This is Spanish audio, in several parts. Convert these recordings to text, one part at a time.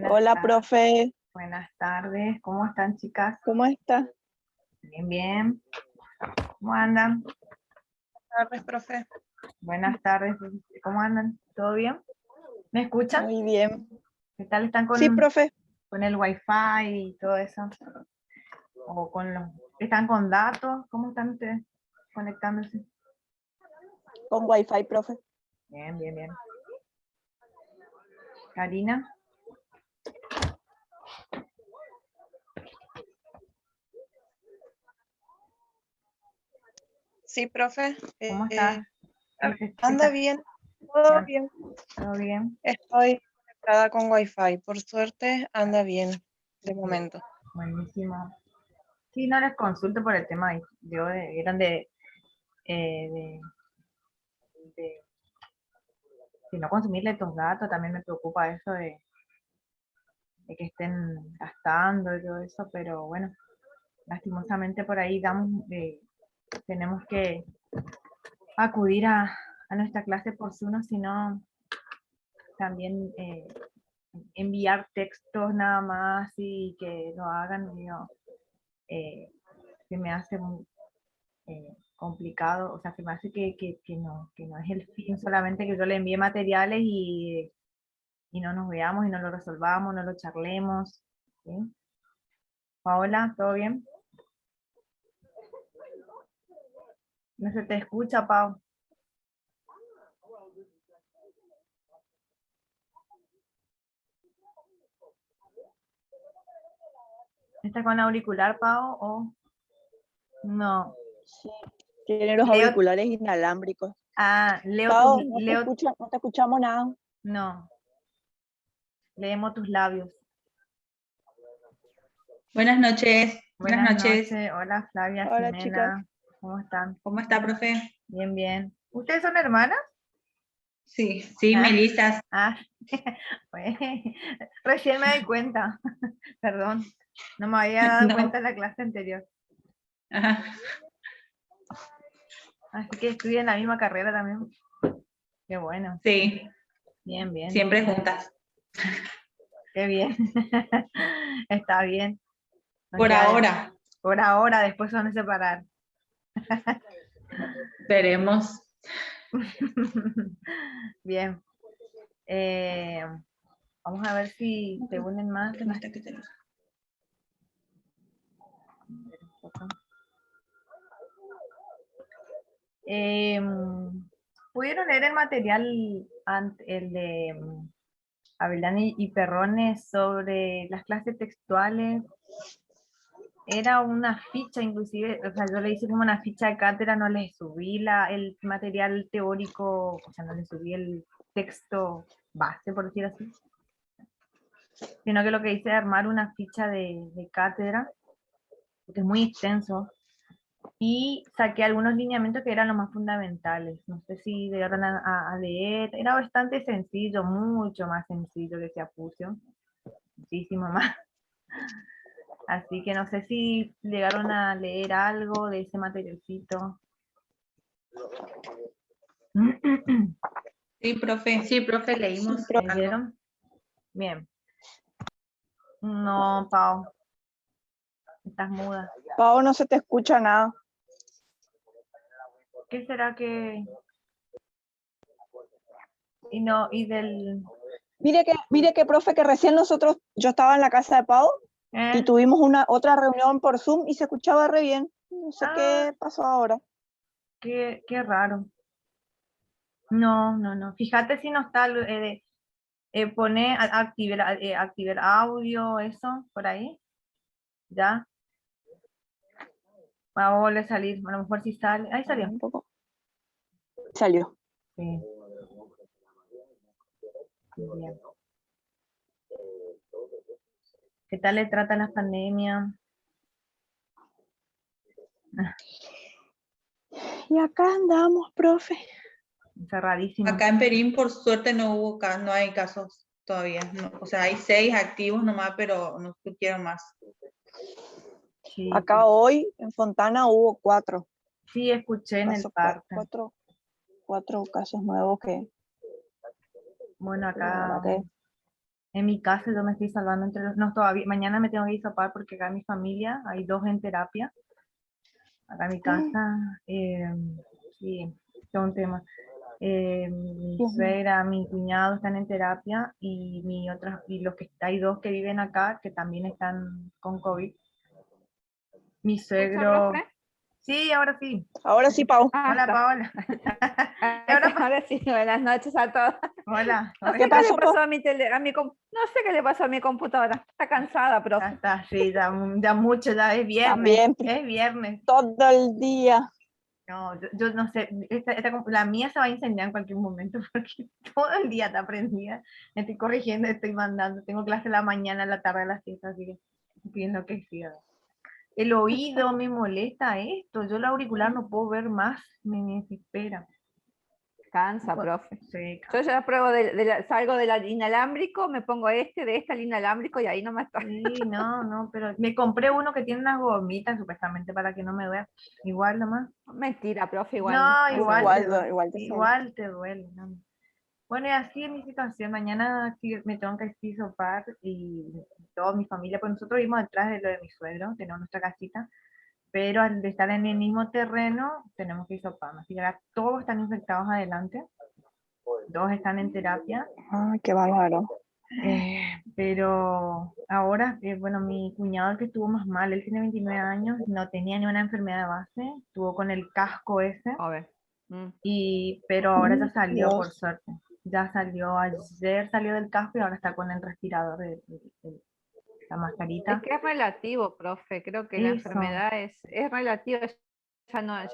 Hola, tardes. profe. Buenas tardes. ¿Cómo están, chicas? ¿Cómo está? Bien, bien. ¿Cómo andan? Buenas tardes, profe. Buenas tardes. ¿Cómo andan? ¿Todo bien? ¿Me escuchan? Muy bien. ¿Qué tal están Sí, profe. con el wifi y todo eso? ¿O con los... ¿Están con datos? ¿Cómo están ustedes conectándose? Con wifi, profe. Bien, bien, bien. Karina. Sí, profe. ¿Cómo estás? Anda bien. Todo bien. ¿Todo bien? Estoy conectada con Wi-Fi. Por suerte, anda bien de momento. Buenísimo. Sí, no les consulto por el tema. Eran de si no consumirle estos datos, también me preocupa eso de que estén gastando y todo eso, pero bueno, lastimosamente por ahí tenemos que acudir a nuestra clase por Zoom, sino también enviar textos nada más y que lo hagan, se me hace muy complicado, o sea, se me hace que no es el fin solamente que yo le envíe materiales y no nos veamos y no lo resolvamos, no lo charlemos. ¿Sí? Paola, ¿todo bien? No se te escucha, Pau. ¿Estás con auricular, Pau, o no? Sí. Tiene los auriculares inalámbricos. Pau, no te escuchamos nada. No. Leemos tus labios. Buenas noches. Buenas noches. Hola, Flavia. Hola, Jimena. chicas. ¿Cómo están? ¿Cómo está, profe? Bien, bien. ¿Ustedes son hermanas? Sí, mellizas. Pues, recién me doy cuenta. Perdón, no me había dado cuenta en la clase anterior. Ajá. Así que estudian la misma carrera también. Qué bueno. Sí. Bien, bien. Siempre juntas. Qué bien. Está bien. Por ahora. Por ahora, después se van a separar. Veremos. Bien. Vamos a ver si se unen más. ¿Pudieron leer el material, el de Avelán y Perrones sobre las clases textuales? Era una ficha, inclusive, o sea, yo le hice como una ficha de cátedra, no les subí el material teórico, o sea, no les subí el texto base, por decir así, sino que lo que hice es armar una ficha de cátedra, porque es muy extenso, y saqué algunos lineamientos que eran los más fundamentales. No sé si llegaron a leer, era bastante sencillo, mucho más sencillo que se Apucio, muchísimo más. Así que no sé si llegaron a leer algo de ese materialcito. Sí, profe, leímos. Sí, profe. ¿Leyeron? Bien. No, Pau. Estás muda. Pau, no se te escucha nada. ¿Qué será que Y no, y del... Mire que, profe, que recién yo estaba en la casa de Pau y tuvimos otra reunión por Zoom y se escuchaba re bien. No sé qué pasó ahora. Qué raro. No. Fíjate si no está, activar audio, eso, por ahí. Ya. Va a volver a salir, a lo mejor si sale. Ahí salió. Un poco. Salió. Sí. Bien. ¿Qué tal le trata la pandemia? Y acá andamos, profe. Encerradísimo. Acá en Perín, por suerte, no hay casos todavía. No, o sea, hay 6 activos nomás, pero no quiero más. Sí, Acá hoy en Fontana hubo 4. sí, escuché en el parte. 4 casos nuevos que... Bueno, la acá verdad que... en mi casa yo me estoy salvando entre los... No, todavía, mañana me tengo que hisopar porque acá en mi familia hay 2 en terapia. Acá en mi casa, sí, es un tema. Mi Dios mío. suegra, mi cuñado están en terapia y hay 2 que viven acá que también están con COVID. Mi suegro, profe? sí, ahora sí. Ahora sí, Pau. Hola, Está. Paola. Y ahora, Ahora sí, buenas noches a todos. hola. No sé ¿Qué qué pasó, le pasó Pau? a no sé qué le pasó a mi computadora. Está cansada, Ya profe. está, sí, ya mucho, ya es viernes. También, Es viernes. todo el día. No, yo no sé, la mía se va a incendiar en cualquier momento porque todo el día está prendida. Me estoy corrigiendo, estoy mandando. Tengo clase a la mañana, a la tarde, a las 7, así que estoy enloquecida. El oído me molesta esto. Yo el auricular no puedo ver más, me desespera. Cansa, profe. Sí, Yo ya pruebo, salgo del inalámbrico, me pongo de este al inalámbrico y ahí no me está. sí, no, pero me compré uno que tiene unas gomitas supuestamente para que no me vea. Igual nomás. Mentira, profe, igual no. No, Eso igual seguro. te duele. Igual te sale. Igual te duele. No. Bueno, y así es mi situación. Mañana sí me tengo que hisopar y toda mi familia, pues nosotros vivimos detrás de lo de mi suegro, tenemos nuestra casita, pero al de estar en el mismo terreno, tenemos que hisoparnos. Así que ahora todos están infectados adelante, 2 están en terapia, Ay, qué bárbaro. pero ahora, bueno, mi cuñado el que estuvo más mal, él tiene 29 años, no tenía ni una enfermedad de base, estuvo con el casco ese, A ver. pero ahora ya salió por Dios. suerte. Ya salió ayer, salió del casco y ahora está con el respirador de la mascarita. Es que es relativo, profe. Creo que la Eso. enfermedad es relativa. No es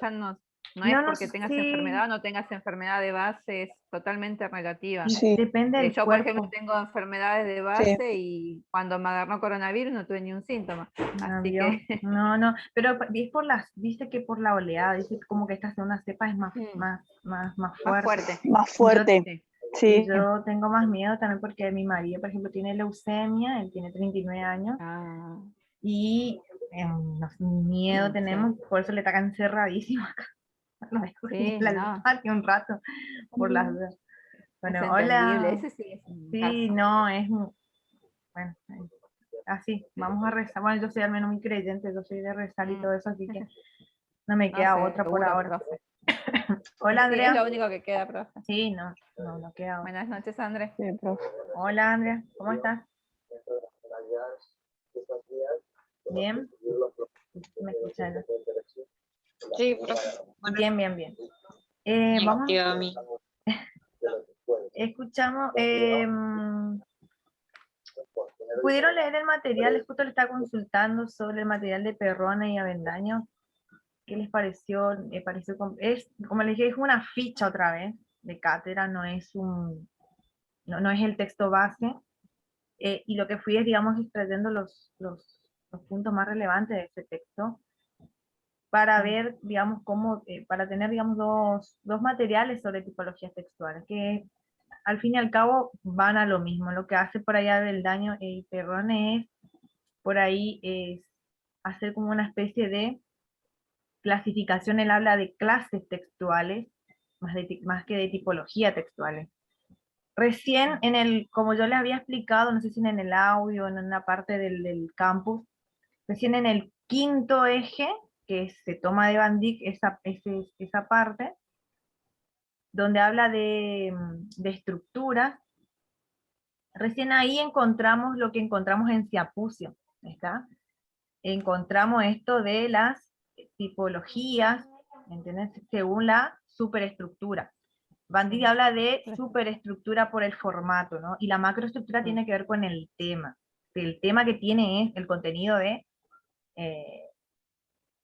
No, porque tengas sí, enfermedad o no tengas enfermedad de base, es totalmente relativa. Sí, depende del Yo, por ejemplo, cuerpo. tengo enfermedades de sí. base y cuando me agarró coronavirus no tuve ni un síntoma. Así ¿Vio? que No, pero dice que por la oleada, dice que como que esta segunda cepa es más más fuerte. fuerte. Más fuerte. Sí. Y Sí. yo tengo más miedo también porque mi marido, por ejemplo, tiene leucemia, él tiene 39 años, Ah, y miedo sí. tenemos, por eso le está encerradísimo acá. Lo dejo Sí, en el no, patio un rato, por las dudas. es Bueno, entendible. hola. Ese sí es un Sí, caso. no, bueno, así, vamos a rezar. Bueno, yo soy al menos muy creyente, yo soy de rezar y todo eso, así que no me No, queda otra por seguro, ahora. profe. Hola, Sí, es Andrea. lo único que queda, profe. Sí, no queda otra. Buenas noches, Andrés. Sí, profe. Hola, Andrea, ¿cómo estás? Bien. ¿Me escuchas? Sí, profe. Bien. Vamos, Activa a mí. escuchamos. ¿Pudieron leer el material? Justo le estaba consultando sobre el material de Perrone y Avendaño. ¿Qué les pareció? Como les dije, es una ficha otra vez de cátedra, no es el texto base. Y lo que fui es, digamos, extrayendo los puntos más relevantes de ese texto para ver, digamos, para tener, digamos, dos materiales sobre tipologías textuales, que al fin y al cabo van a lo mismo. Lo que hace por allá del daño y Perrone es, por ahí, es hacer como una especie de clasificación. Él habla de clases textuales, más que de tipología textuales. Recién como yo le había explicado, no sé si en el audio, en una parte del campus, recién en el quinto eje, que se toma de Van Dyck esa parte, donde habla de estructuras, recién ahí encontramos lo que encontramos en Siapucio, ¿está? Encontramos esto de las tipologías, ¿entiendes? Según la superestructura. Bandini habla de superestructura por el formato, ¿no? Y la macroestructura tiene que ver con el tema. El tema que tiene es el contenido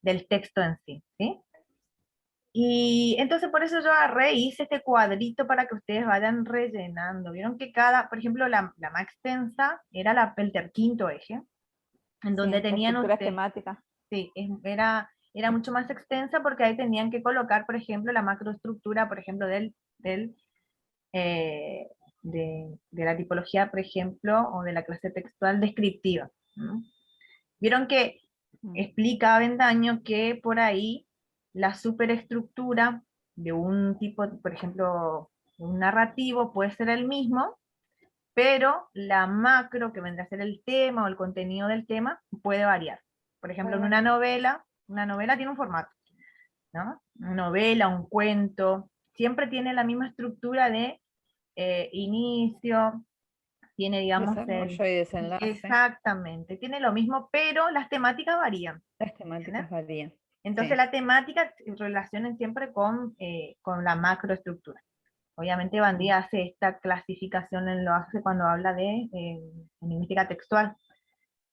del texto en sí, ¿sí? Y entonces por eso yo agarré y hice este cuadrito para que ustedes vayan rellenando. Vieron que cada, por ejemplo, la más extensa era el quinto eje, en donde Sí, la tenían estructura ustedes, esquemática. sí, era mucho más extensa porque ahí tenían que colocar, por ejemplo, la macroestructura, por ejemplo, de la tipología, por ejemplo, o de la clase textual descriptiva, ¿no? Vieron que explica Avendaño que por ahí la superestructura de un tipo, por ejemplo, un narrativo puede ser el mismo, pero la macro, que vendrá a ser el tema o el contenido del tema, puede variar. Por ejemplo, en una novela tiene un formato, ¿no? Una novela, un cuento, siempre tiene la misma estructura de inicio, tiene, digamos, Desarrollo y desenlace. exactamente, tiene lo mismo, pero las temáticas varían. Las temáticas varían. Entonces Sí. la temática relacionen siempre con la macroestructura. Obviamente Bandía hace esta clasificación, lo hace cuando habla de lingüística textual,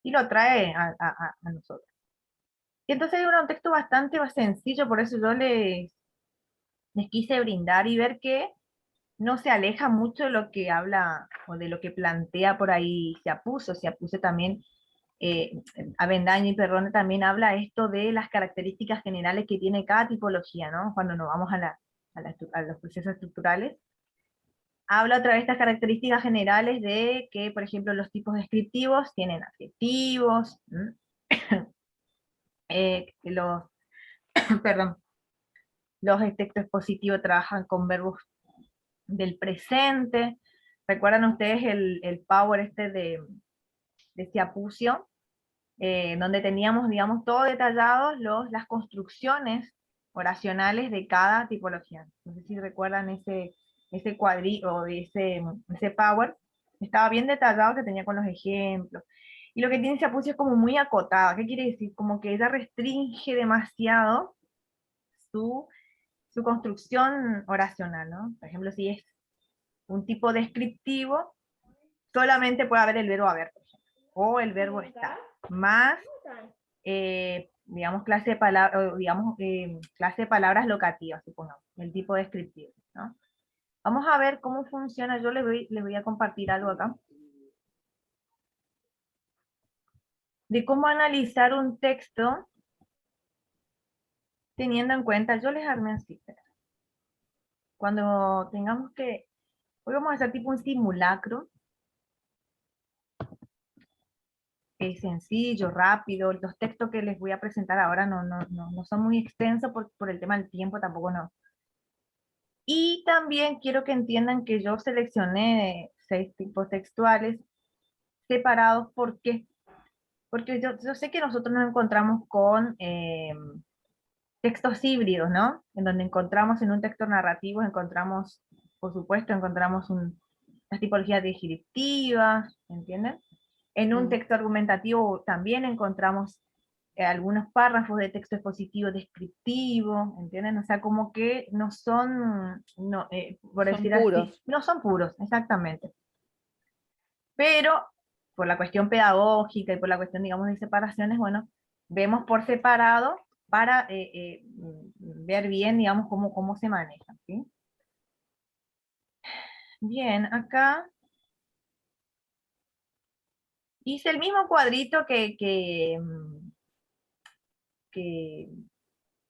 y lo trae a nosotros. Y entonces era un texto bastante sencillo, por eso yo les quise brindar y ver que no se aleja mucho de lo que habla o de lo que plantea por ahí Siapucio también, Avendaño y Perrone también habla esto de las características generales que tiene cada tipología, ¿no? Cuando nos vamos a los procesos estructurales. Habla otra vez de estas características generales de que, por ejemplo, los tipos descriptivos tienen adjetivos, perdón, los textos expositivos trabajan con verbos del presente. ¿Recuerdan ustedes el power de Siapucio? Donde teníamos, digamos, todo detallado las construcciones oracionales de cada tipología. No sé si recuerdan ese cuadrito, ese power. Estaba bien detallado, que tenía con los ejemplos. Y lo que tiene Siapucio es como muy acotado. ¿Qué quiere decir? Como que ella restringe demasiado su construcción oracional, ¿no? Por ejemplo, si es un tipo descriptivo, solamente puede haber el verbo haber, por ejemplo, o el verbo estar, más, digamos, clase de palabras locativas, supongamos, el tipo descriptivo, ¿no? Vamos a ver cómo funciona. Yo les voy a compartir algo acá, de cómo analizar un texto teniendo en cuenta, yo les armé así, cuando tengamos que, hoy vamos a hacer tipo un simulacro, sencillo, rápido. Los textos que les voy a presentar ahora no son muy extensos por el tema del tiempo, tampoco no. Y también quiero que entiendan que yo seleccioné 6 tipos textuales separados. ¿Por qué? Porque yo sé que nosotros nos encontramos con textos híbridos, ¿no? En donde encontramos en un texto narrativo, encontramos, por supuesto, encontramos las tipologías descriptivas, ¿entienden? En un texto argumentativo también encontramos algunos párrafos de texto expositivo descriptivo, ¿entienden? O sea, como que no son, por Son decir puros. así, no son puros, exactamente. Pero por la cuestión pedagógica y por la cuestión, digamos, de separaciones, bueno, vemos por separado para ver bien, digamos, cómo se manejan, ¿sí? Bien, acá hice el mismo cuadrito que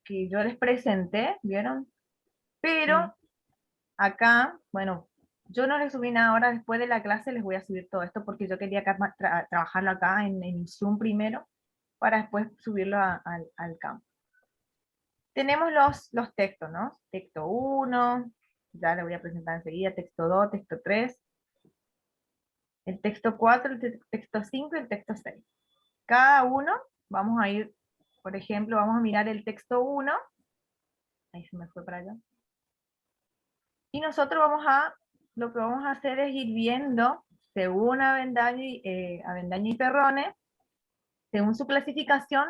yo les presenté, ¿vieron? Pero acá, bueno, yo no les subí nada ahora, después de la clase les voy a subir todo esto porque yo quería trabajarlo acá en Zoom primero, para después subirlo al campo. Tenemos los textos, ¿no? Texto 1, ya le voy a presentar enseguida, texto 2, texto 3, el texto 4, el texto 5 y el texto 6. Cada uno, vamos a ir, por ejemplo, vamos a mirar el texto 1, ahí se me fue para allá. Y nosotros lo que vamos a hacer es ir viendo, según Avendaño y Perrone, según su clasificación,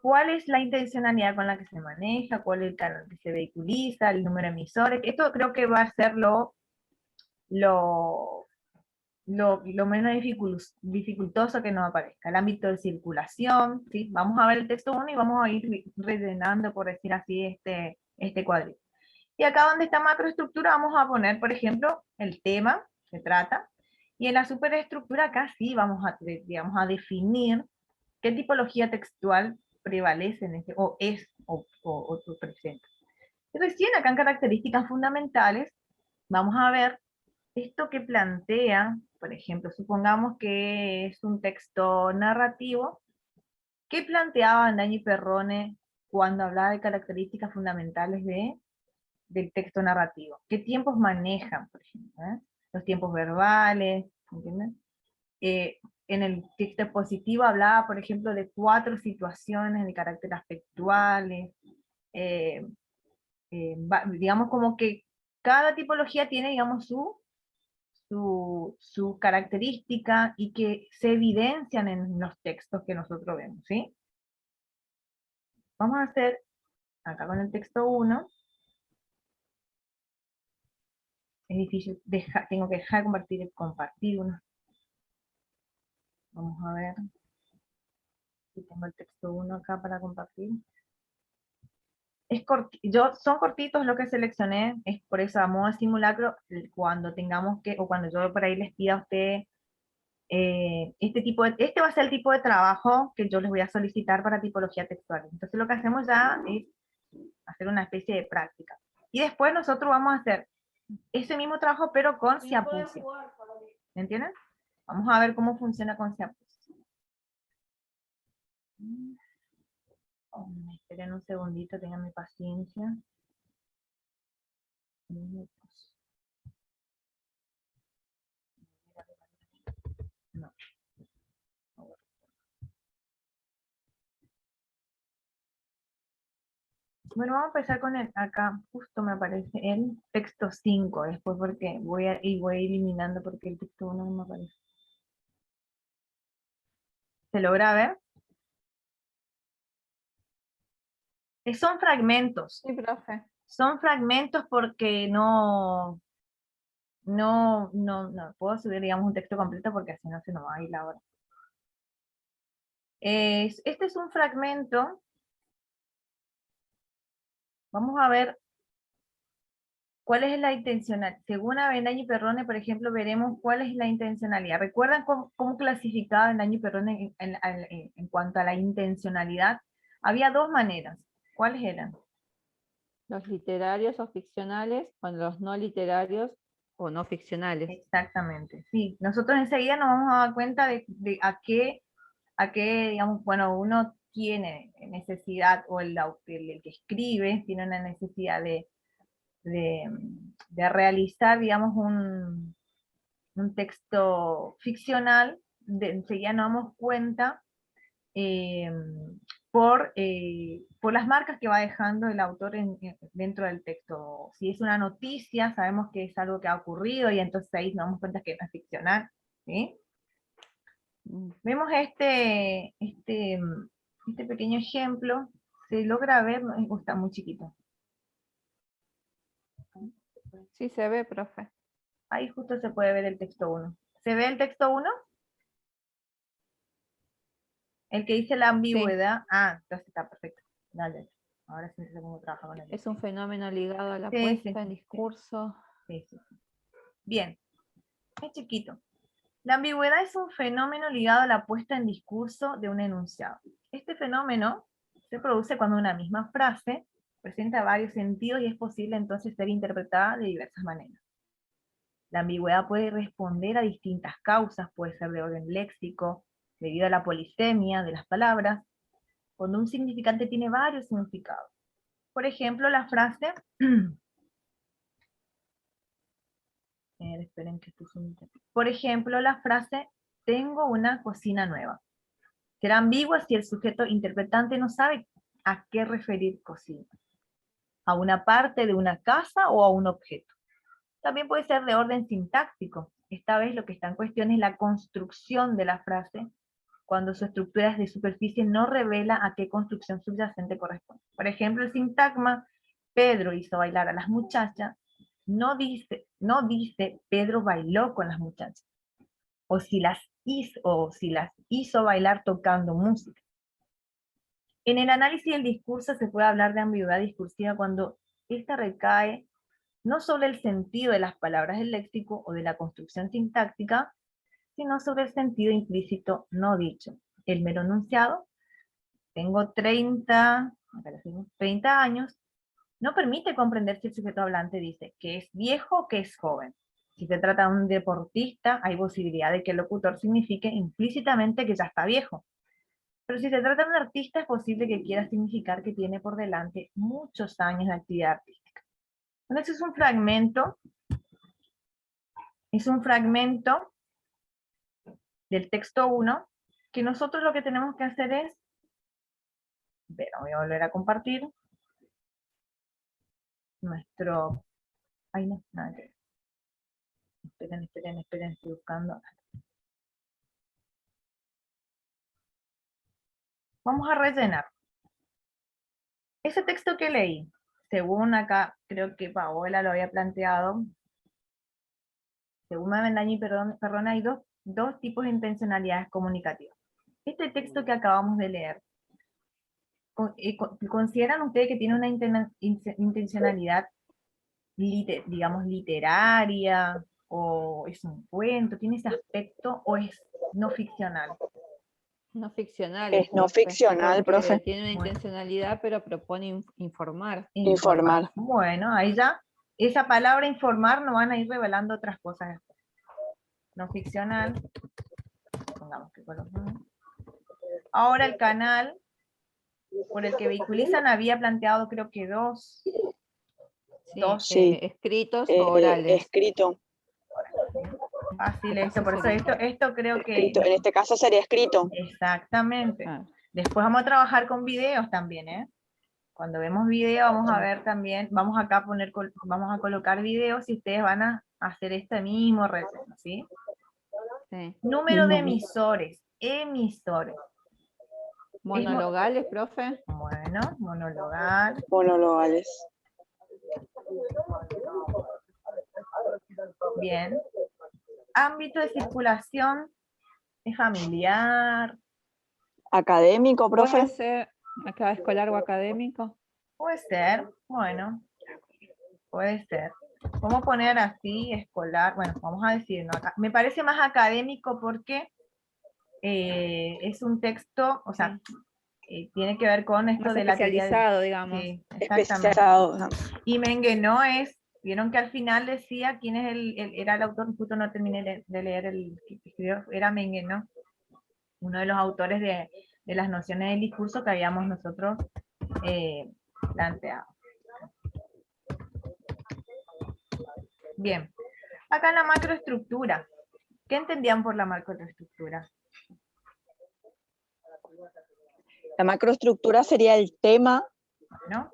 cuál es la intencionalidad con la que se maneja, cuál es el canal que se vehiculiza, el número de emisores. Esto creo que va a ser lo menos dificultoso que nos aparezca. El ámbito de circulación, ¿sí? Vamos a ver el texto 1 y vamos a ir rellenando, por decir así, este cuadrito. Y acá donde está macroestructura vamos a poner, por ejemplo, el tema que trata. Y en la superestructura acá sí vamos a definir qué tipología textual prevalece en o es o presenta. Y recién acá en características fundamentales vamos a ver esto que plantea, por ejemplo, supongamos que es un texto narrativo. ¿Qué planteaba Avendaño y Perrone cuando hablaba de características fundamentales del texto narrativo? ¿Qué tiempos manejan, por ejemplo? Los tiempos verbales, ¿entienden? En el texto expositivo hablaba, por ejemplo, de 4 situaciones de carácter afectuales. Digamos como que cada tipología tiene, digamos, su característica y que se evidencian en los textos que nosotros vemos, ¿sí? Vamos a hacer, acá con el texto 1, es difícil, tengo que dejar de compartir uno. Vamos a ver si tengo el texto 1 acá para compartir. Son cortitos lo que seleccioné, es por eso a modo de simulacro, cuando tengamos que, o cuando yo por ahí les pida a usted, este va a ser el tipo de trabajo que yo les voy a solicitar para tipología textual. Entonces lo que hacemos ya es hacer una especie de práctica. Y después nosotros vamos a hacer ese mismo trabajo, pero con Siapucia. ¿Me entienden? Vamos a ver cómo funciona con Siapucia. Esperen un segundito, tengan paciencia. No. Bueno, vamos a empezar con acá justo me aparece el texto 5, después porque voy eliminando porque el texto 1 no me aparece. ¿Se logra ver? Son fragmentos. Sí, profe. Son fragmentos porque no puedo subir, digamos, un texto completo porque así no se nos va a ir la hora. Este es un fragmento. Vamos a ver cuál es la intencionalidad. Según Avendaño y Perrone, por ejemplo, veremos cuál es la intencionalidad. ¿Recuerdan cómo clasificaba Avendaño y Perrone en cuanto a la intencionalidad? Había 2 maneras. ¿Cuáles eran? Los literarios o ficcionales, con los no literarios o no ficcionales. Exactamente, sí. Nosotros enseguida nos vamos a dar cuenta de a qué, digamos, bueno, uno tiene necesidad, o el que escribe tiene una necesidad de realizar, digamos, un texto ficcional, enseguida nos damos cuenta por las marcas que va dejando el autor dentro del texto. Si es una noticia, sabemos que es algo que ha ocurrido y entonces ahí nos damos cuenta que no es ficcional. ¿Sí? Vemos este pequeño ejemplo, se logra ver, está muy chiquito. Sí, se ve, profe. Ahí justo se puede ver el texto 1. ¿Se ve el texto 1? El que dice la ambigüedad. Sí. Ah, entonces está perfecto. Dale. Ahora sí sé cómo trabaja con él. Es un fenómeno ligado a la sí, puesta en discurso. Sí. Bien. Es chiquito. La ambigüedad es un fenómeno ligado a la puesta en discurso de un enunciado. Este fenómeno se produce cuando una misma frase presenta varios sentidos y es posible entonces ser interpretada de diversas maneras. La ambigüedad puede responder a distintas causas, puede ser de orden léxico, debido a la polisemia de las palabras, cuando un significante tiene varios significados. Por ejemplo, la frase, esperen que esto es por ejemplo, la frase, tengo una cocina nueva. Será ambigua si el sujeto interpretante no sabe a qué referir cocina. a una parte de una casa o a un objeto. También puede ser de orden sintáctico. Esta vez lo que está en cuestión es la construcción de la frase, cuando su estructura es de superficie no revela a qué construcción subyacente corresponde. Por ejemplo, el sintagma Pedro hizo bailar a las muchachas, no dice Pedro bailó con las muchachas, o si las hizo bailar tocando música. En el análisis del discurso se puede hablar de ambigüedad discursiva cuando esta recae no sobre el sentido de las palabras del léxico o de la construcción sintáctica, sino sobre el sentido implícito no dicho. El mero enunciado, tengo 30 años, no permite comprender si el sujeto hablante dice que es viejo o que es joven. Si se trata de un deportista, hay posibilidad de que el locutor signifique implícitamente que ya está viejo. Pero si se trata de un artista, es posible que quiera significar que tiene por delante muchos años de actividad artística. Bueno, eso es un fragmento del texto 1, que nosotros lo que tenemos que hacer es, voy a volver a compartir, esperen, estoy buscando. Vamos a rellenar. Ese texto que leí, según acá, creo que Paola lo había planteado, según Avendaño y Perrone, hay dos tipos de intencionalidades comunicativas. Este texto que acabamos de leer, ¿consideran ustedes que tiene una intencionalidad, digamos, literaria, o es un cuento, tiene ese aspecto, o es no ficcional? No ficcional. Es no ficcional, porque profe. tiene una Bueno. intencionalidad, pero propone informar. Informar. Bueno, ahí ya, esa palabra informar nos van a ir revelando otras cosas. No ficcional. Pongamos que colocamos. Ahora el canal por el que vehiculizan había planteado, creo que dos. Sí. Escritos o orales. Escrito. Fácil esto, por eso esto creo que... Escrito. En este caso sería escrito. Exactamente. Ah. Después vamos a trabajar con videos también, ¿eh? Cuando vemos video vamos a ver también, vamos acá vamos a colocar videos y ustedes van a hacer este mismo relleno, ¿sí? Sí. Número de emisores. Monologales, profe. Bueno, monologal. Monologales. Bien. Ámbito de circulación es familiar. Académico, ¿Puede profe. ser acá escolar o académico? Puede ser, bueno, puede ser. Vamos a poner así, escolar, bueno, vamos a decir, ¿no? Acá, me parece más académico porque es un texto, o sea, tiene que ver con esto Más de la teoría especializado, digamos. Sí, exactamente. Especializado. Y Menguenó vieron que al final decía quién era el autor, justo no terminé de leer el que escribió, era Menguenó, uno de los autores de las nociones del discurso que habíamos nosotros planteado. Bien, acá la macroestructura. ¿Qué entendían por la macroestructura? La macroestructura sería el tema, ¿No?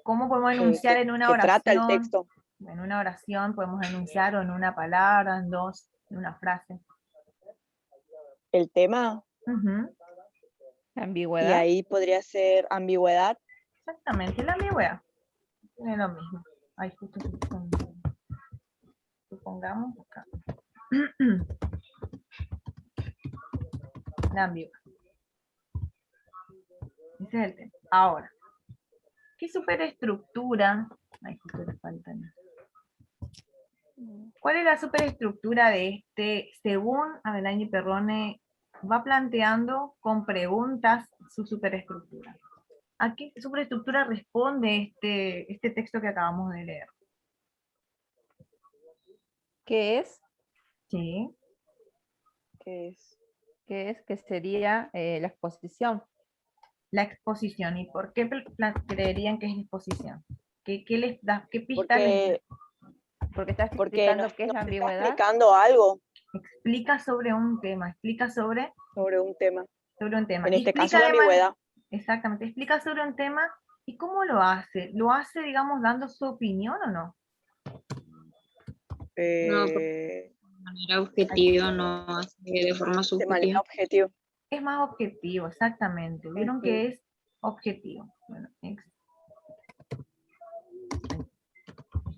¿Cómo podemos enunciar en una que oración? trata el texto. En una oración podemos enunciar, o en una palabra, en dos, en una frase. El tema. Ambigüedad. Y ahí podría ser ambigüedad. Exactamente, la ambigüedad. Es lo mismo. Ahí justo supongamos acá. La ambigüedad. Ese es el tema. Ahora, ¿qué superestructura? Ay, justo le falta. ¿Cuál es la superestructura de este? Según Avendaño y Perrone, va planteando con preguntas su superestructura. ¿A qué superestructura responde este texto que acabamos de leer? ¿Qué es? Sí. ¿Qué es? Que sería la exposición. La exposición. ¿Y por qué creerían que es exposición? ¿Qué les da? ¿Qué pista les da? Porque está explicando qué es la ambigüedad. Está explicando algo. Explica sobre un tema, explica sobre un tema. un tema. En este caso la ambigüedad. Exactamente, explica sobre un tema ¿Y cómo lo hace? ¿Lo hace, digamos, dando su opinión o no? Eh, De manera objetiva, no así de forma de manera subjetiva. objetiva. Es más objetivo, exactamente. Vieron que es objetivo. Bueno,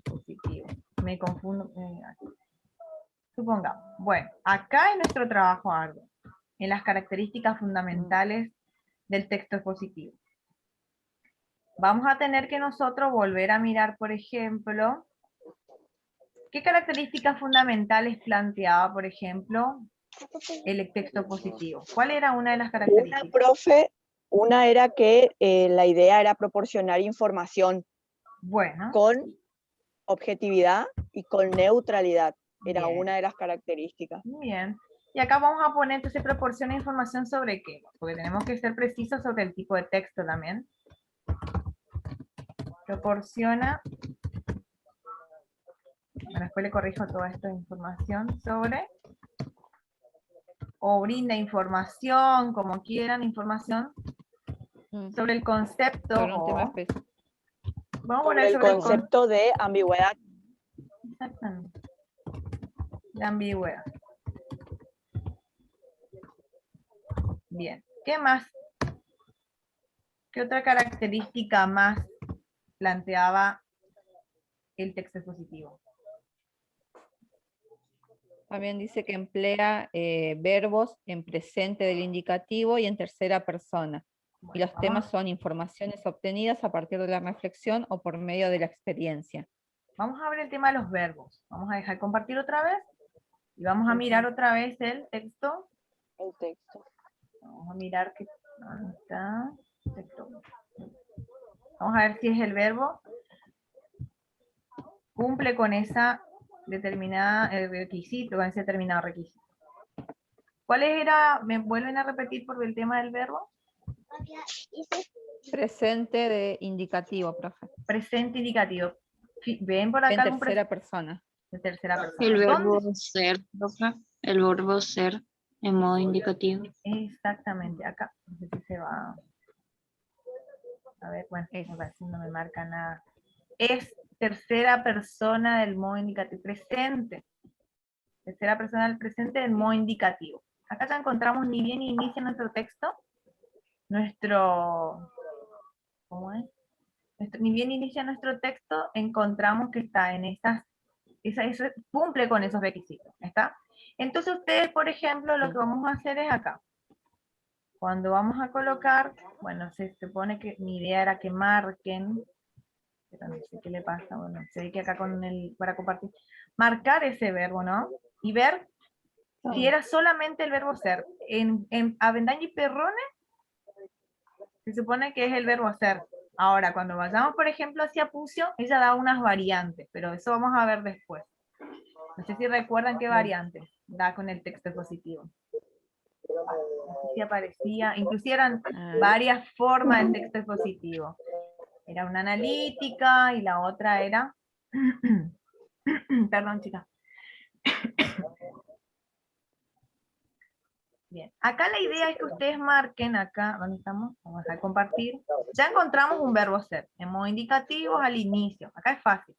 positivo. Me confundo. Supongamos. Bueno, acá en nuestro trabajo arduo, en las características fundamentales del texto expositivo. Vamos a tener que nosotros volver a mirar, por ejemplo, qué características fundamentales planteaba, por ejemplo, el texto positivo. ¿Cuál era una de las Una, características? profe, una era que la idea era proporcionar información Bueno, con objetividad y con neutralidad. Era bien. una de las características. Muy bien. Y acá vamos a poner, entonces, proporciona información sobre qué, porque tenemos que ser precisos sobre el tipo de texto también. Proporciona, bueno, después le corrijo toda esta información sobre, o brinda información, como quieran, información sobre el concepto, Sobre un tema o, específico. vamos a Sobre poner el sobre concepto de ambigüedad. exactamente, de ambigüedad. Bien, ¿qué más? ¿Qué otra característica más planteaba el texto expositivo? También dice que emplea verbos en presente del indicativo y en tercera persona. Y los temas son informaciones obtenidas a partir de la reflexión o por medio de la experiencia. Vamos a ver el tema de los verbos. Vamos a dejar compartir otra vez y vamos a mirar otra vez el texto. El texto. Vamos a mirar que ¿dónde está? Texto. Vamos a ver si es el verbo. Cumple con esa determinada requisito, con ese determinado requisito. ¿Cuál era? ¿Me vuelven a repetir por el tema del verbo? Presente de indicativo, profe. Presente indicativo. ¿Ven por acá En algún tercera persona. de tercera persona? El verbo ¿Dónde? ser, profe. El verbo ser en modo indicativo. Exactamente, acá. No sé si se va. A ver, bueno, Es. a ver si no me marca nada. Es tercera persona del modo indicativo. Presente. Tercera persona del presente del modo indicativo. Acá ya encontramos ni bien inicia nuestro texto. ¿Cómo es? Ni bien inicia nuestro texto, encontramos que está en eso cumple con esos requisitos, ¿está? Entonces ustedes, por ejemplo, lo que vamos a hacer es acá. Cuando vamos a colocar, bueno, se supone que mi idea era que marquen, pero no sé qué le pasa, bueno, se ve que acá para compartir, marcar ese verbo, ¿no? Y ver si era solamente el verbo ser. En Avendaño y Perrone, se supone que es el verbo ser. Ahora, cuando vayamos, por ejemplo, hacia Pucio, ella da unas variantes, pero eso vamos a ver después. No sé si recuerdan qué variantes da con el texto positivo. No sé si aparecía, inclusive eran varias formas del texto positivo. Era una analítica y la otra era... Perdón, chicas. Bien, acá la idea es que ustedes marquen acá, ¿dónde estamos? Vamos a dejar compartir. Ya encontramos un verbo ser, en modo indicativo al inicio. Acá es fácil.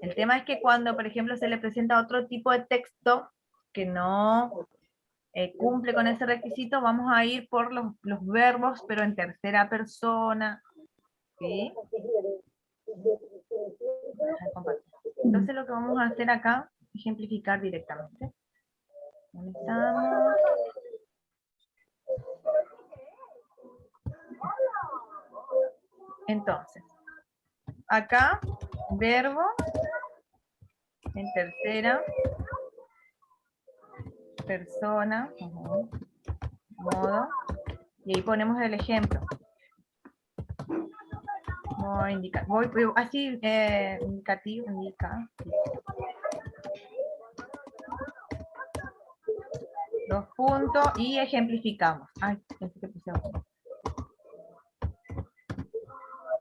El tema es que cuando, por ejemplo, se le presenta otro tipo de texto que no cumple con ese requisito, vamos a ir por los verbos, pero en tercera persona. ¿Sí? Entonces lo que vamos a hacer acá, ejemplificar directamente. ¿Dónde estamos? Entonces, acá, verbo, en tercera persona, modo, y ahí ponemos el ejemplo. Modo indicativo, así, indicativo, indica. Dos puntos y ejemplificamos. Ay, pensé que puse otro.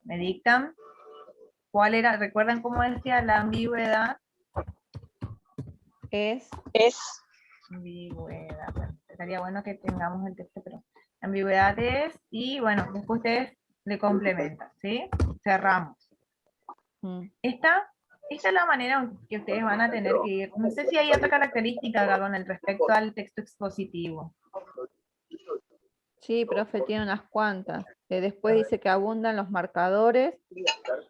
Me dictan. ¿Cuál era? ¿Recuerdan cómo decía la ambigüedad? Es. Ambigüedad. Bueno, estaría bueno que tengamos el texto, pero la ambigüedad es, y bueno, después ustedes le complementa, ¿sí? Cerramos. Esta es la manera que ustedes van a tener que ir. No sé si hay otra característica acá con el respecto al texto expositivo. Sí, profe, tiene unas cuantas. Después dice que abundan los marcadores,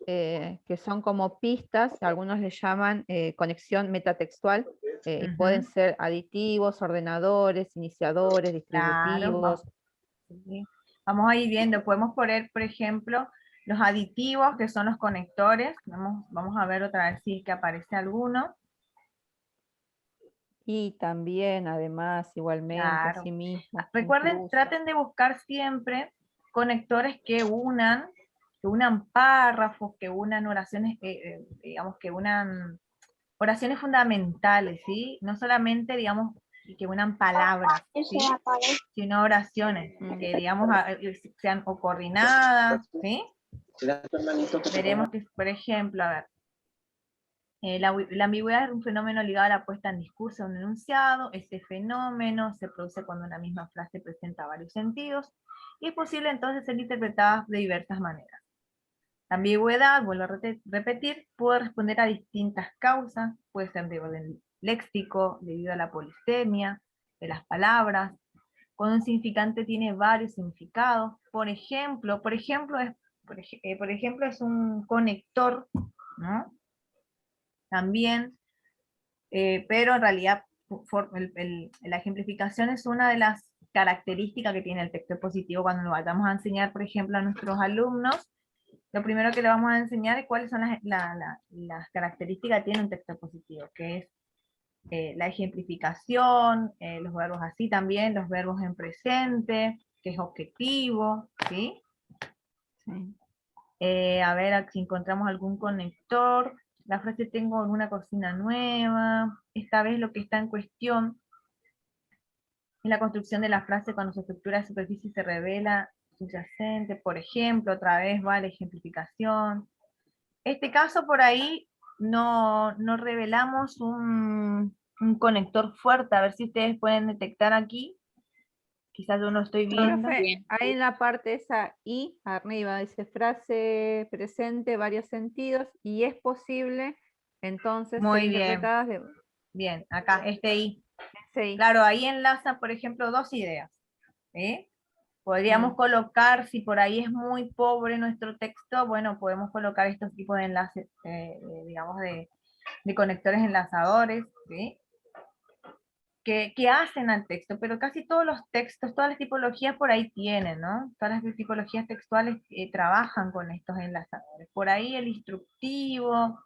que son como pistas, algunos le llaman conexión metatextual, y pueden ser aditivos, ordenadores, iniciadores, distributivos. Claro. Sí. Vamos a ir viendo, podemos poner, por ejemplo, los aditivos, que son los conectores. Vamos a ver otra vez si es que aparece alguno. Y también, además, igualmente, Claro. asimismo. Recuerden, incluso. traten de buscar siempre conectores que unan párrafos, que unan oraciones, digamos, que unan oraciones fundamentales, ¿sí? No solamente, digamos, que unan palabras, ¿sí? Sino oraciones, que, digamos, sean o coordinadas, ¿sí? Veremos que, por ejemplo, a ver, la ambigüedad es un fenómeno ligado a la puesta en discurso de un enunciado. Este fenómeno se produce cuando una misma frase presenta varios sentidos y es posible entonces ser interpretada de diversas maneras. La ambigüedad, vuelvo a repetir, puede responder a distintas causas, puede ser de orden léxico, debido a la polisemia de las palabras, cuando un significante tiene varios significados. Por ejemplo, es un conector, ¿no? También, pero en realidad la ejemplificación es una de las características que tiene el texto expositivo. Cuando lo vayamos a enseñar, por ejemplo, a nuestros alumnos, lo primero que le vamos a enseñar es cuáles son las características que tiene un texto expositivo, que es la ejemplificación, los verbos así también, los verbos en presente, que es objetivo, ¿sí? Sí. A ver si encontramos algún conector. La frase tengo una cocina nueva. Esta vez lo que está en cuestión es la construcción de la frase cuando su estructura de superficie se revela subyacente. Por ejemplo, otra vez va la ejemplificación. Este caso por ahí no revelamos un conector fuerte. A ver si ustedes pueden detectar aquí. Quizás yo no estoy viendo. Profe, ahí en la parte esa I, arriba, dice frase presente, varios sentidos, y es posible, entonces, ser Muy bien. interpretadas de... Bien, acá, este I. Sí. Claro, ahí enlaza, por ejemplo, dos ideas. ¿Sí? Podríamos colocar, si por ahí es muy pobre nuestro texto, bueno, podemos colocar estos tipos de enlaces, digamos, de conectores enlazadores, ¿sí? Que hacen al texto, pero casi todos los textos, todas las tipologías por ahí tienen, ¿no? Todas las tipologías textuales trabajan con estos enlazadores. Por ahí el instructivo,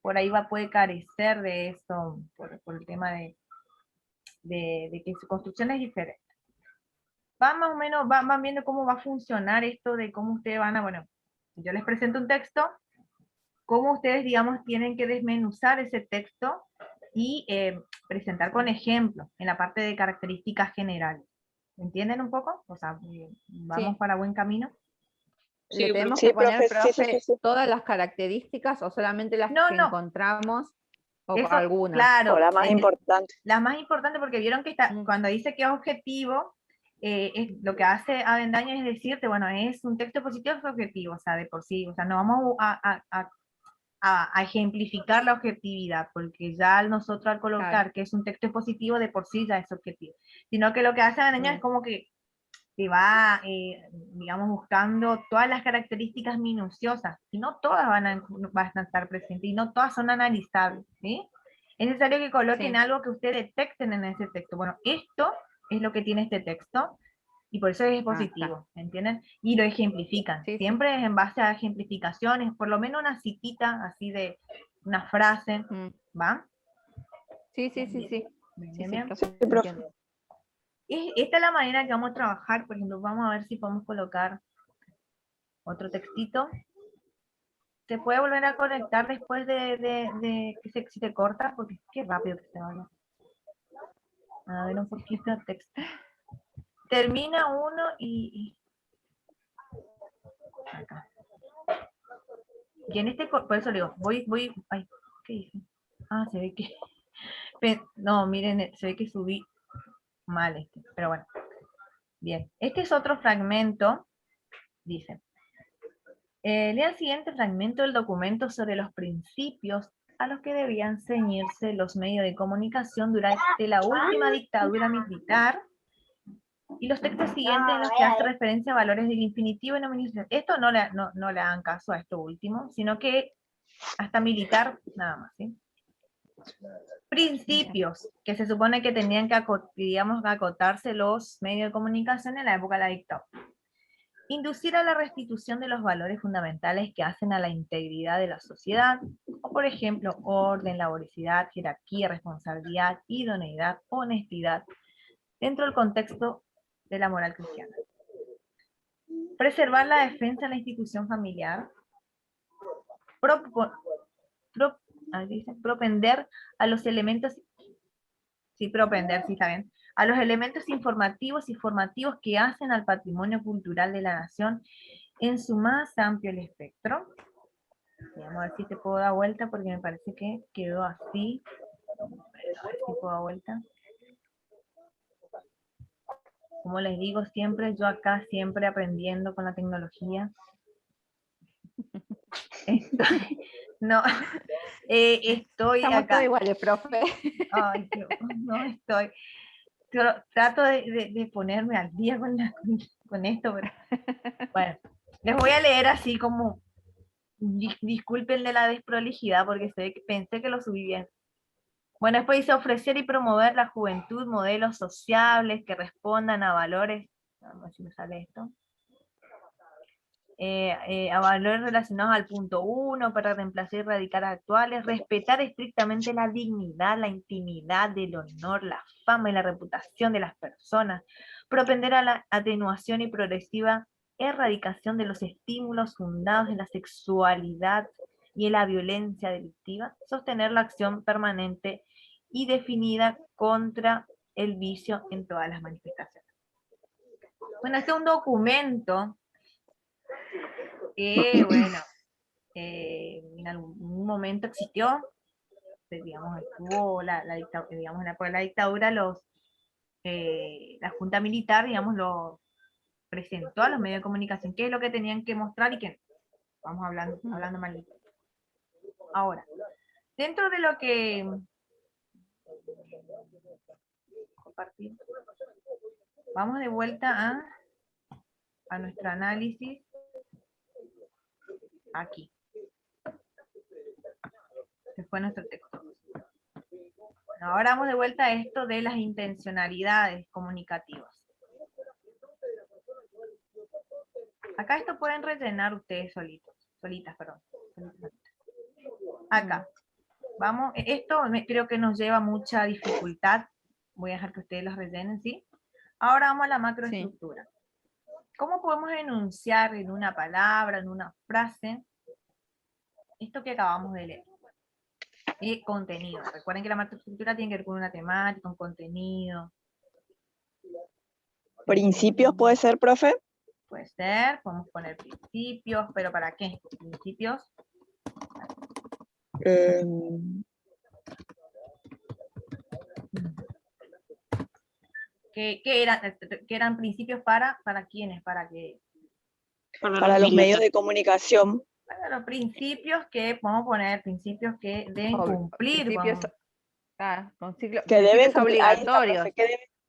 por ahí puede carecer de eso, por el tema de que su construcción es diferente. Van más o menos, van viendo cómo va a funcionar esto de cómo ustedes van a, bueno, yo les presento un texto, cómo ustedes, digamos, tienen que desmenuzar ese texto y presentar con ejemplos en la parte de características generales. ¿Entienden un poco? O sea, vamos para buen camino. ¿Le tenemos Sí, que poner, profe, profe, sí. todas las características o solamente las No, que no. encontramos o Eso, algunas? claro. O la más importante. La más importante, porque vieron que cuando dice que es objetivo, lo que hace Avendaño es decirte, bueno, es un texto positivo es objetivo, o sea, de por sí, o sea, no vamos a ejemplificar la objetividad, porque ya nosotros al colocar que es un texto positivo, de por sí ya es objetivo, sino que lo que hace Avendaño es como que te va, digamos, buscando todas las características minuciosas, y no todas van a estar presentes, y no todas son analizables, ¿sí? Es necesario que coloquen algo que ustedes detecten en ese texto. Bueno, esto es lo que tiene este texto, y por eso es positivo, ¿entienden? Y lo ejemplifican. Siempre es en base a ejemplificaciones, por lo menos una citita así de una frase, ¿va? Sí. Bien. Sí, profe. Esta es la manera que vamos a trabajar. Por ejemplo, vamos a ver si podemos colocar otro textito. Se puede volver a conectar después de que si te corta, porque qué rápido que se va. A ver un poquito de texto. Termina uno y acá. Y en este, por eso le digo, ay, ¿qué hice? Ah, se ve que, no, miren, se ve que subí mal pero bueno. Bien, este es otro fragmento, dice, Lea el siguiente fragmento del documento sobre los principios a los que debían ceñirse los medios de comunicación durante la última dictadura militar y los textos siguientes en los que hace referencia a valores del infinitivo y nominación. Esto no le hagan caso a esto último, sino que hasta militar nada más, ¿sí? Principios que se supone que tenían que acotarse los medios de comunicación en la época de la dictadura. Inducir a la restitución de los valores fundamentales que hacen a la integridad de la sociedad, o por ejemplo, orden, laboriosidad, jerarquía, responsabilidad, idoneidad, honestidad, dentro del contexto de la moral cristiana. Preservar la defensa de la institución familiar. Propender a los elementos, propender, está bien, a los elementos informativos y formativos que hacen al patrimonio cultural de la nación en su más amplio espectro. Vamos a ver si te puedo dar vuelta porque me parece que quedó así. A ver si puedo dar vuelta. Como les digo siempre, yo acá siempre aprendiendo con la tecnología. Estoy Estamos acá. todos iguales, profe. Ay, no estoy. Yo trato de ponerme al día con esto, pero bueno, les voy a leer así como, disculpen de la desprolijidad porque pensé que lo subí bien. Bueno, después dice ofrecer y promover la juventud, modelos sociables que respondan a valores, vamos a ver si me sale esto, a valores relacionados al punto 1 para reemplazar y erradicar actuales, respetar estrictamente la dignidad, la intimidad, el honor, la fama y la reputación de las personas, propender a la atenuación y progresiva erradicación de los estímulos fundados en la sexualidad y en la violencia delictiva, sostener la acción permanente y definida contra el vicio en todas las manifestaciones. Bueno, este es un documento que, bueno, en algún momento existió, digamos, estuvo digamos, en la época de la dictadura, la Junta Militar, digamos, lo presentó a los medios de comunicación, qué es lo que tenían que mostrar y qué no. Vamos hablando mal. Ahora, dentro de lo que compartir, vamos de vuelta a nuestro análisis aquí. Este fue nuestro texto. Ahora vamos de vuelta a esto de las intencionalidades comunicativas. Acá esto pueden rellenar ustedes solitas. Acá. Vamos, esto creo que nos lleva mucha dificultad. Voy a dejar que ustedes los rellenen, ¿sí? Ahora vamos a la macroestructura. Sí. ¿Cómo podemos enunciar en una palabra, en una frase, esto que acabamos de leer? Y contenido. Recuerden que la macroestructura tiene que ver con una temática, un contenido. ¿Principios puede ser, profe? Puede ser, podemos poner principios, pero ¿para qué? Principios. ¿Qué eran principios para quiénes? ¿Para qué? Para los medios de comunicación. Para los principios que, podemos poner principios que deben cumplir. Principios, que deben cumplir, obligatorios.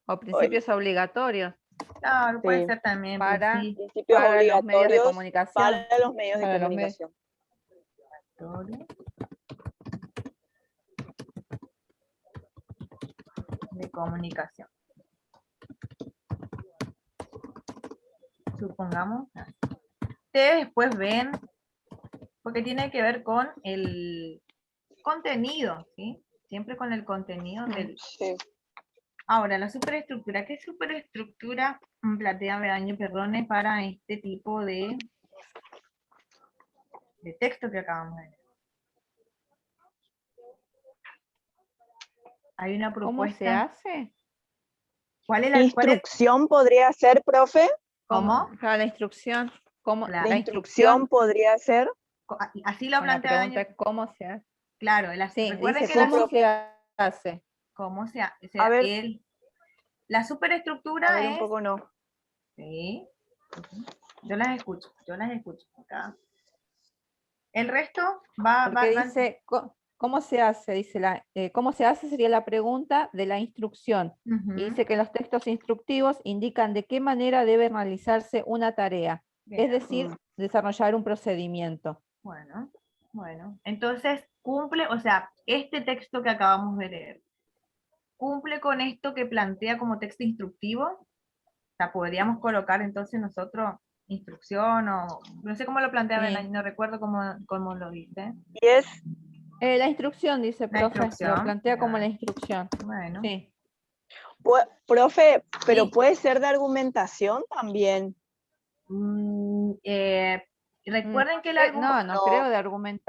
O principios obligatorios. Claro, sí. Puede ser también para principios obligatorios los medios de comunicación. Para los medios de comunicación. De comunicación. Supongamos. Ustedes después ven, porque tiene que ver con el contenido, ¿sí? Siempre con el contenido del... Sí. Ahora, la superestructura. ¿Qué superestructura plantea Beaño Perrone para este tipo de texto que acabamos de leer? Hay una propuesta. ¿Cómo se hace? ¿Cuál es la instrucción podría ser, profe? ¿Cómo? Claro, la instrucción. ¿Cómo? Claro. La instrucción podría ser. Así lo plantea. La pregunta es cómo se hace. Claro, sí, recuerden dice que cómo se hace. ¿Cómo se hace? A ver. La superestructura es... un poco no. Sí. Yo las escucho acá. El resto va... Porque dice, ¿cómo se hace? Dice ¿cómo se hace? Sería la pregunta de la instrucción. Ujú, Y dice que los textos instructivos indican de qué manera debe realizarse una tarea. bien. Es decir, desarrollar un procedimiento. Bueno. Entonces, cumple, o sea, este texto que acabamos de leer, ¿cumple con esto que plantea como texto instructivo? O sea, podríamos colocar entonces nosotros instrucción o no sé cómo lo plantea Sí. Belén, no recuerdo cómo lo dice. Y es, La instrucción, dice, La profe, instrucción, lo plantea como ya. la instrucción. Bueno, Sí. profe, pero Sí. puede ser de argumentación también. recuerden que el No, no No. creo de argumento.